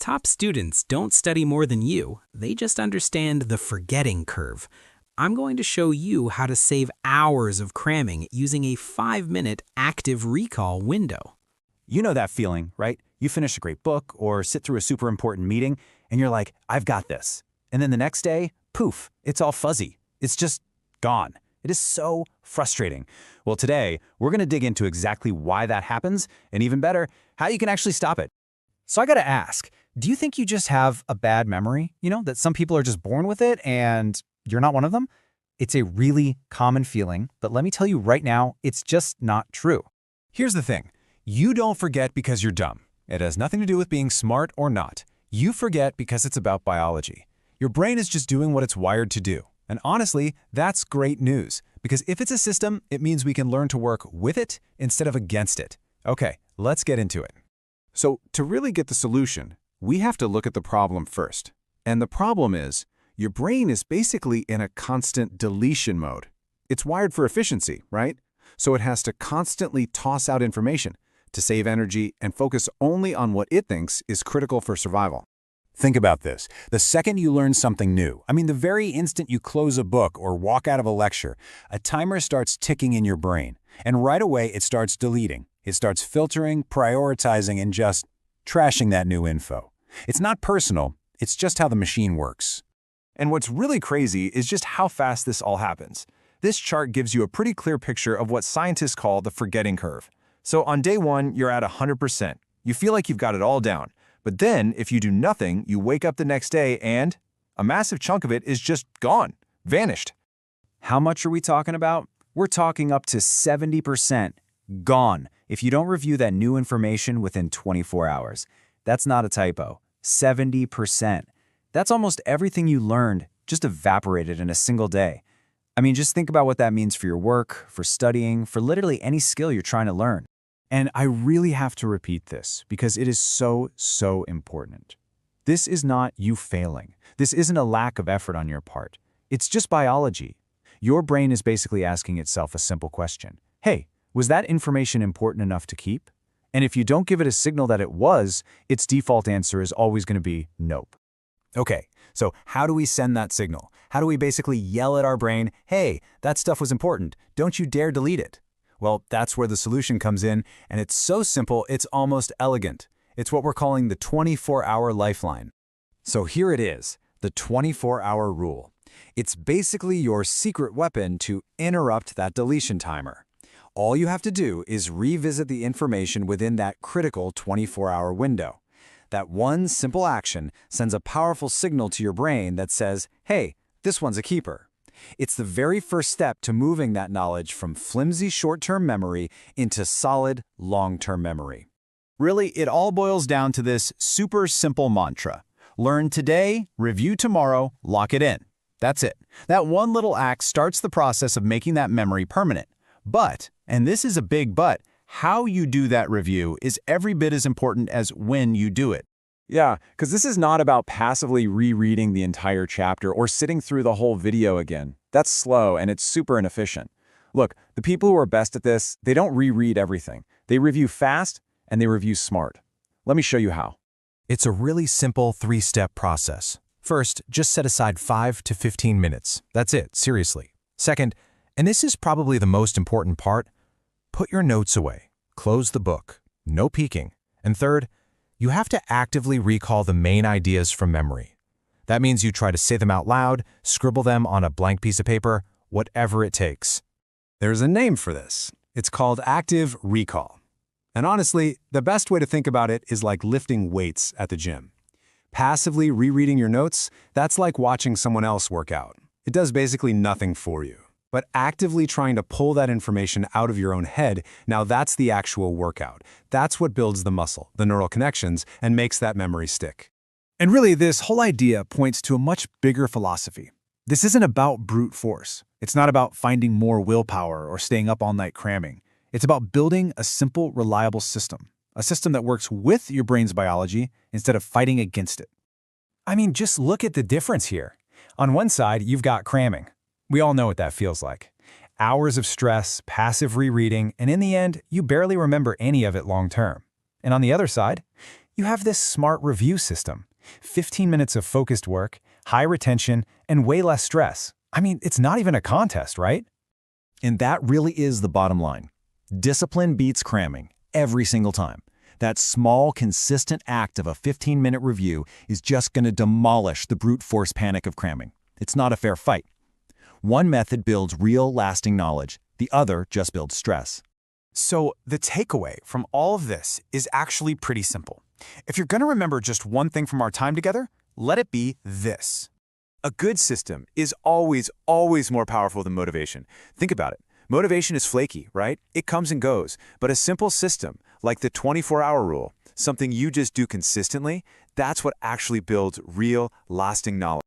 Top students don't study more than you, they just understand the forgetting curve. I'm going to show you how to save hours of cramming using a 5-minute active recall window. You know that feeling, right? You finish a great book or sit through a super important meeting, and you're like, I've got this. And then the next day, poof, it's all fuzzy. It's just gone. It is so frustrating. Well, today, we're going to dig into exactly why that happens, and even better, how you can actually stop it. So I got to ask, do you think you just have a bad memory? You know, that some people are just born with it and you're not one of them? It's a really common feeling, but let me tell you right now, it's just not true. Here's the thing. You don't forget because you're dumb. It has nothing to do with being smart or not. You forget because it's about biology. Your brain is just doing what it's wired to do. And honestly, that's great news, because if it's a system, it means we can learn to work with it instead of against it. Okay, let's get into it. So to really get the solution, we have to look at the problem first. And the problem is, your brain is basically in a constant deletion mode. It's wired for efficiency, right? So it has to constantly toss out information to save energy and focus only on what it thinks is critical for survival. Think about this. The second you learn something new, the very instant you close a book or walk out of a lecture, a timer starts ticking in your brain. And right away, it starts deleting. It starts filtering, prioritizing, and just trashing that new info. It's not personal. It's just how the machine works. And what's really crazy is just how fast this all happens. This chart gives you a pretty clear picture of what scientists call the forgetting curve. So on day 1, you're at 100%. You feel like you've got it all down. But then, if you do nothing, you wake up the next day and a massive chunk of it is just gone, vanished. How much are we talking about? We're talking up to 70% gone if you don't review that new information within 24 hours. That's not a typo. 70%. That's almost everything you learned just evaporated in a single day. Just think about what that means for your work, for studying, for literally any skill you're trying to learn. And I really have to repeat this because it is so important. This is not you failing. This isn't a lack of effort on your part. It's just biology. Your brain is basically asking itself a simple question. Hey, was that information important enough to keep? And if you don't give it a signal that it was, its default answer is always going to be nope. Okay, so how do we send that signal? How do we basically yell at our brain, hey, that stuff was important, don't you dare delete it? Well, that's where the solution comes in, and it's so simple, it's almost elegant. It's what we're calling the 24-hour lifeline. So here it is, the 24-hour rule. It's basically your secret weapon to interrupt that deletion timer. All you have to do is revisit the information within that critical 24-hour window. That one simple action sends a powerful signal to your brain that says, hey, this one's a keeper. It's the very first step to moving that knowledge from flimsy short-term memory into solid long-term memory. Really, it all boils down to this super simple mantra. Learn today, review tomorrow, lock it in. That's it. That one little act starts the process of making that memory permanent. But, and this is a big but, how you do that review is every bit as important as when you do it. Yeah, because this is not about passively rereading the entire chapter or sitting through the whole video again. That's slow and it's super inefficient. Look, the people who are best at this, they don't reread everything. They review fast and they review smart. Let me show you how. It's a really simple 3-step process. First, just set aside 5 to 15 minutes. That's it, seriously. Second, and this is probably the most important part, put your notes away. Close the book. No peeking. And third, you have to actively recall the main ideas from memory. That means you try to say them out loud, scribble them on a blank piece of paper, whatever it takes. There's a name for this. It's called active recall. And honestly, the best way to think about it is like lifting weights at the gym. Passively rereading your notes, that's like watching someone else work out. It does basically nothing for you. But actively trying to pull that information out of your own head, now that's the actual workout. That's what builds the muscle, the neural connections, and makes that memory stick. And really, this whole idea points to a much bigger philosophy. This isn't about brute force. It's not about finding more willpower or staying up all night cramming. It's about building a simple, reliable system. A system that works with your brain's biology instead of fighting against it. Just look at the difference here. On one side, you've got cramming. We all know what that feels like. Hours of stress, passive rereading, and in the end, you barely remember any of it long term. And on the other side, You have this smart review system. 15 minutes of focused work, high retention, and way less stress. I mean, it's not even a contest, right? And that really is the bottom line. Discipline beats cramming every single time. That small, consistent act of a 15-minute review is just going to demolish the brute force panic of cramming. It's not a fair fight. One method builds real, lasting knowledge. The other just builds stress. So the takeaway from all of this is actually pretty simple. If you're going to remember just one thing from our time together, let it be this. A good system is always more powerful than motivation. Think about it. Motivation is flaky, right? It comes and goes. But a simple system, like the 24-hour rule, something you just do consistently, that's what actually builds real, lasting knowledge.